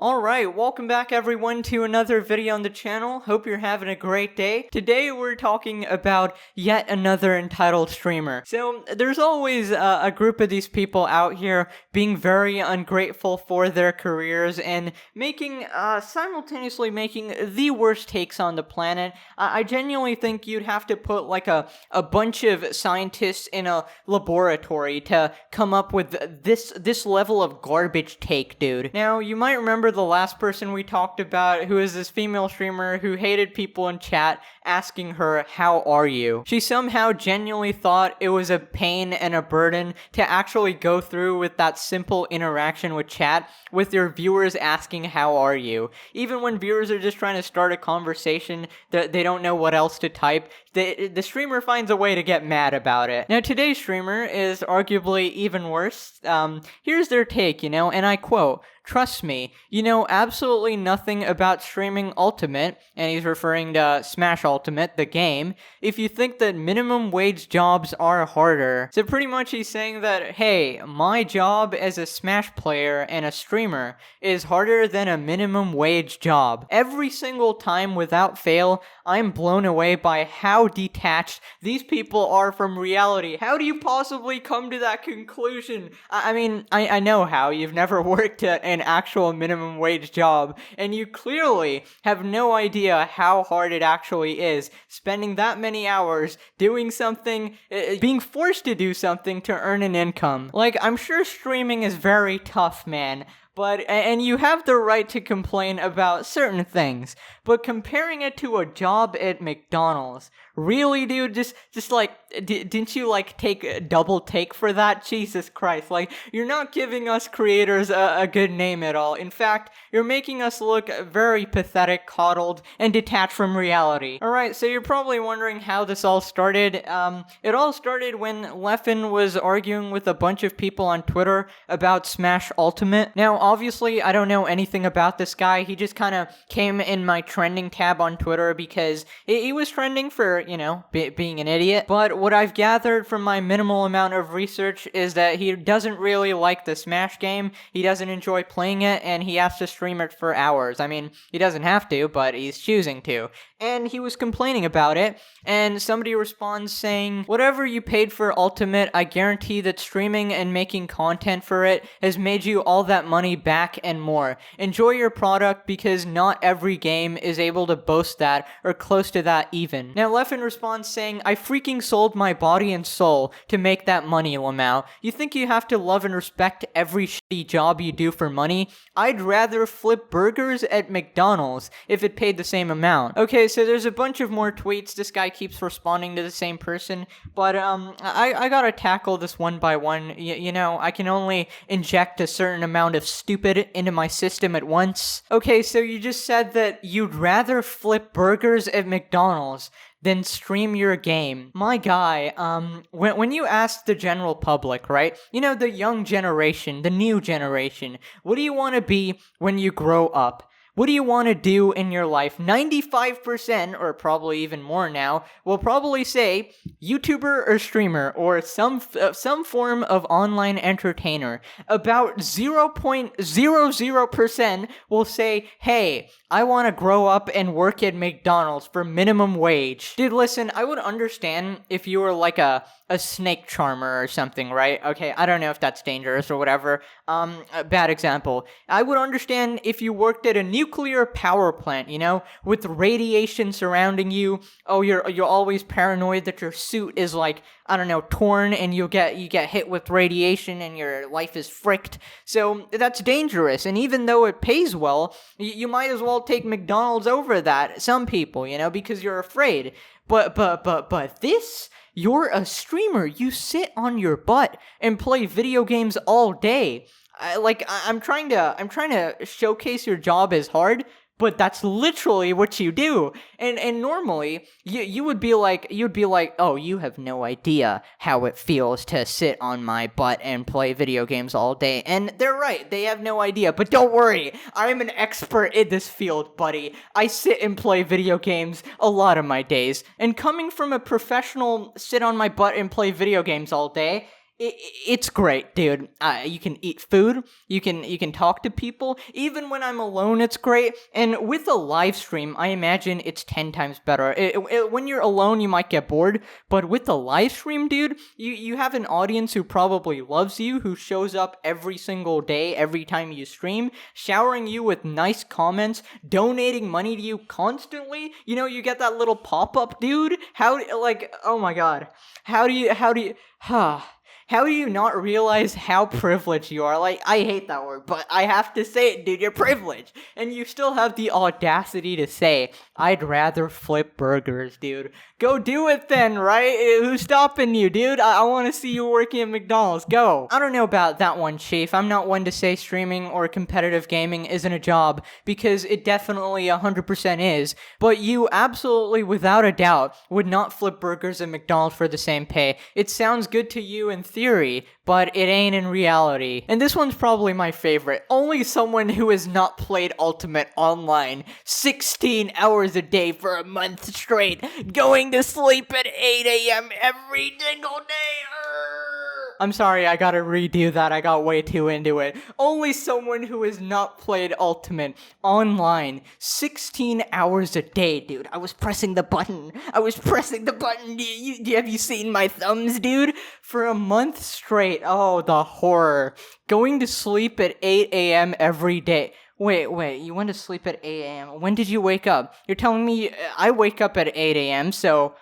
Alright, welcome back everyone to another video on the channel. Hope you're having a great day. Today we're talking about yet another entitled streamer. So there's always a group of these people out here being very ungrateful for their careers and simultaneously making the worst takes on the planet. I genuinely think you'd have to put like a bunch of scientists in a laboratory to come up with this level of garbage take, dude. Now, you might remember the last person we talked about, who is this female streamer who hated people in chat asking her, "How are you?" She somehow genuinely thought it was a pain and a burden to actually go through with that simple interaction with chat, with your viewers asking, "How are you?" Even when viewers are just trying to start a conversation that they don't know what else to type, the streamer finds a way to get mad about it. Now, today's streamer is arguably even worse. Here's their take, and I quote, "Trust me, you know absolutely nothing about streaming Ultimate," and he's referring to Smash Ultimate, the game, "if you think that minimum wage jobs are harder." So pretty much he's saying that, hey, my job as a Smash player and a streamer is harder than a minimum wage job. Every single time without fail, I'm blown away by how detached these people are from reality. How do you possibly come to that conclusion? I mean, I know how. You've never worked at an actual minimum wage job, and you clearly have no idea how hard it actually is, spending that many hours doing something, being forced to do something to earn an income. Like, I'm sure streaming is very tough, man. And you have the right to complain about certain things, but comparing it to a job at McDonald's, really, dude? Just like, didn't you, like, take a double take for that? Jesus Christ, like, you're not giving us creators a good name at all. In fact, you're making us look very pathetic, coddled, and detached from reality. Alright, so you're probably wondering how this all started. It all started when Leffen was arguing with a bunch of people on Twitter about Smash Ultimate. Now, obviously, I don't know anything about this guy. He just kind of came in my trending tab on Twitter because he was trending for, being an idiot. But what I've gathered from my minimal amount of research is that he doesn't really like the Smash game. He doesn't enjoy playing it, and he has to stream it for hours. I mean, he doesn't have to, but he's choosing to. And he was complaining about it, and somebody responds saying, "Whatever you paid for Ultimate, I guarantee that streaming and making content for it has made you all that money back and more. Enjoy your product because not every game is able to boast that or close to that even." Now, Leffen responds saying, "I freaking sold my body and soul to make that money, Lamau. You think you have to love and respect every shitty job you do for money? I'd rather flip burgers at McDonald's if it paid the same amount." Okay, so there's a bunch of more tweets. This guy keeps responding to the same person, but I gotta tackle this one by one. I can only inject a certain amount of stupid into my system at once. Okay, so you just said that you'd rather flip burgers at McDonald's than stream your game. My guy, when you ask the general public, right? The young generation, the new generation, what do you want to be when you grow up? What do you want to do in your life? 95%, or probably even more now, will probably say YouTuber or streamer or some form of online entertainer. About 0.00% will say, "Hey, I want to grow up and work at McDonald's for minimum wage." Dude, listen, I would understand if you were like a snake charmer or something, right? Okay, I don't know if that's dangerous or whatever. A bad example. I would understand if you worked at a nuclear power plant, with radiation surrounding you. Oh, you're always paranoid that your suit is like, I don't know, torn, and you get hit with radiation and your life is fricked. So that's dangerous. And even though it pays well, you might as well take McDonald's over that. Some people, because you're afraid. But this, you're a streamer. You sit on your butt and play video games all day. I'm trying to showcase your job as hard, but that's literally what you do. And normally, you'd be like, "Oh, you have no idea how it feels to sit on my butt and play video games all day." And they're right, they have no idea. But don't worry, I'm an expert in this field, buddy. I sit and play video games a lot of my days. And coming from a professional sit on my butt and play video games all day, it's great, dude. You can eat food, you can talk to people. Even when I'm alone, it's great. And with a live stream, I imagine it's 10 times better. When you're alone, you might get bored, but with a live stream, dude, you have an audience who probably loves you, who shows up every single day, every time you stream, showering you with nice comments, donating money to you constantly. You know, you get that little pop-up, dude. Oh my god. How do you, how do you not realize how privileged you are? Like, I hate that word, but I have to say it, dude, you're privileged. And you still have the audacity to say, I'd rather flip burgers, dude. Go do it then, right? Who's stopping you, dude? I want to see you working at McDonald's. Go. I don't know about that one, Chief. I'm not one to say streaming or competitive gaming isn't a job, because it definitely 100% is. But you absolutely, without a doubt, would not flip burgers at McDonald's for the same pay. It sounds good to you in theory, but it ain't in reality. And this one's probably my favorite. Only someone who has not played Ultimate online 16 hours a day for a month straight, going to sleep at 8 a.m. every single day. I'm sorry, I gotta redo that. I got way too into it. Only someone who has not played Ultimate online 16 hours a day, dude. I was pressing the button. Have you seen my thumbs, dude? For a month straight. Oh, the horror. Going to sleep at 8 a.m. every day. Wait, you went to sleep at 8 a.m. When did you wake up? You're telling me I wake up at 8 a.m., so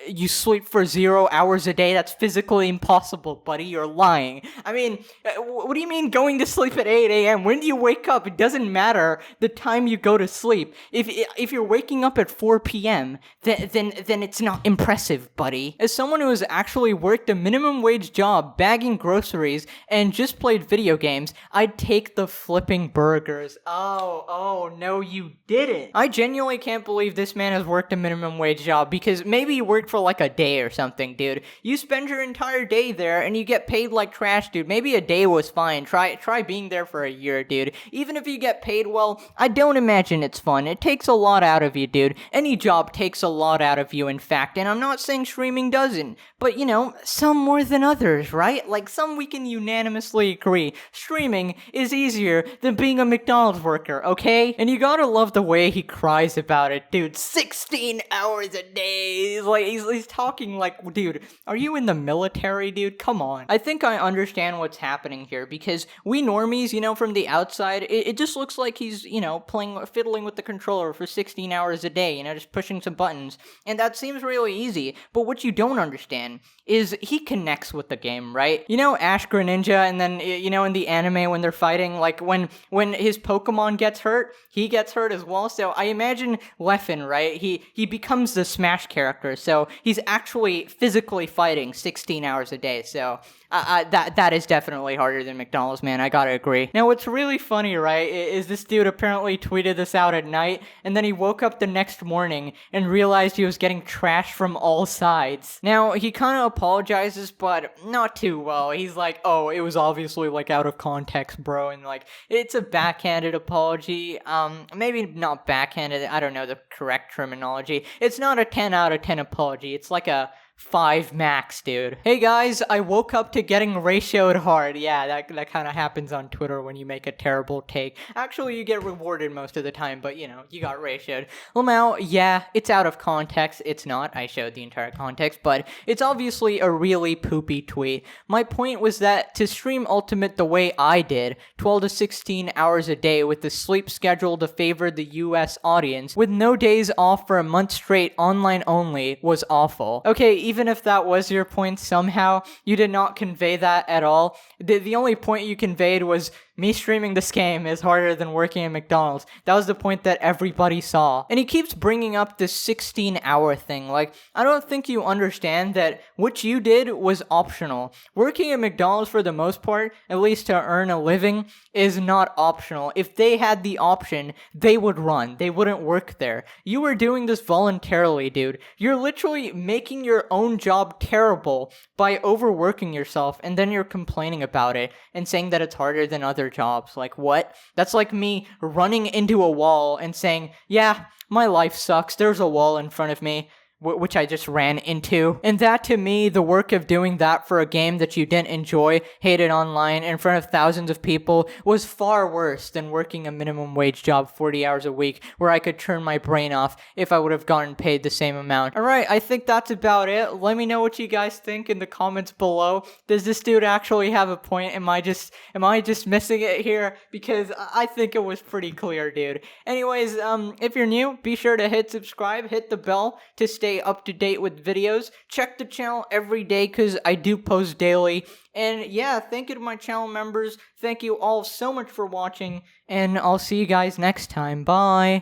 you sleep for 0 hours a day? That's physically impossible, buddy. You're lying. I mean, what do you mean going to sleep at 8 a.m.? When do you wake up? It doesn't matter the time you go to sleep. If you're waking up at 4 p.m., then it's not impressive, buddy. As someone who has actually worked a minimum wage job bagging groceries and just played video games, I'd take the flipping burgers. Oh, no, you didn't. I genuinely can't believe this man has worked a minimum wage job, because maybe you worked for like a day or something, dude. You spend your entire day there and you get paid like trash, dude. Maybe a day was fine. Try being there for a year, dude. Even if you get paid well, I don't imagine it's fun. It takes a lot out of you, dude. Any job takes a lot out of you, in fact, and I'm not saying streaming doesn't, but you know, some more than others, right? Like, some we can unanimously agree streaming is easier than being a McDonald's worker, okay? And you gotta love the way he cries about it, dude. 16 hours a day. He's talking like, dude, are you in the military, dude? Come on. I think I understand what's happening here, because we normies, you know, from the outside, it just looks like he's, you know, fiddling with the controller for 16 hours a day, you know, just pushing some buttons. And that seems really easy, but what you don't understand is he connects with the game, right? You know, Ash Greninja, and then, you know, in the anime when they're fighting, like when his Pokemon gets hurt, he gets hurt as well. So I imagine Leffen, right? He becomes the Smash character. So he's actually physically fighting 16 hours a day. So that is definitely harder than McDonald's, man. I gotta agree. Now, what's really funny, right, is this dude apparently tweeted this out at night, and then he woke up the next morning and realized he was getting trashed from all sides. Now, he kind of apologizes, but not too well. He's like, oh, it was obviously, like, out of context, bro, and, like, it's a backhanded apology. Maybe not backhanded, I don't know the correct terminology. It's not a 10 out of 10 apology. It's like a 5 max, dude. Hey guys, I woke up to getting ratioed hard. Yeah, that kind of happens on Twitter when you make a terrible take. Actually, you get rewarded most of the time, but you know, you got ratioed. Well, now, yeah, it's out of context. It's not. I showed the entire context, but it's obviously a really poopy tweet. My point was that to stream Ultimate the way I did, 12 to 16 hours a day with the sleep schedule to favor the US audience, with no days off for a month straight, online only, was awful. Okay, even if that was your point somehow, you did not convey that at all. The only point you conveyed was, me streaming this game is harder than working at McDonald's. That was the point that everybody saw. And he keeps bringing up this 16-hour thing. Like, I don't think you understand that what you did was optional. Working at McDonald's, for the most part, at least to earn a living, is not optional. If they had the option, they would run. They wouldn't work there. You were doing this voluntarily, dude. You're literally making your own job terrible by overworking yourself, and then you're complaining about it and saying that it's harder than other jobs. Like, what? That's like me running into a wall and saying, yeah, my life sucks, there's a wall in front of me. which I just ran into. And that, to me, the work of doing that for a game that you didn't enjoy, hated online, in front of thousands of people, was far worse than working a minimum wage job 40 hours a week, where I could turn my brain off if I would have gotten paid the same amount. Alright, I think that's about it. Let me know what you guys think in the comments below. Does this dude actually have a point? Am I just missing it here? Because I think it was pretty clear, dude. Anyways, if you're new, be sure to hit subscribe, hit the bell to stay up to date with videos. Check the channel every day because I do post daily. And yeah, thank you to my channel members. Thank you all so much for watching, and I'll see you guys next time. Bye.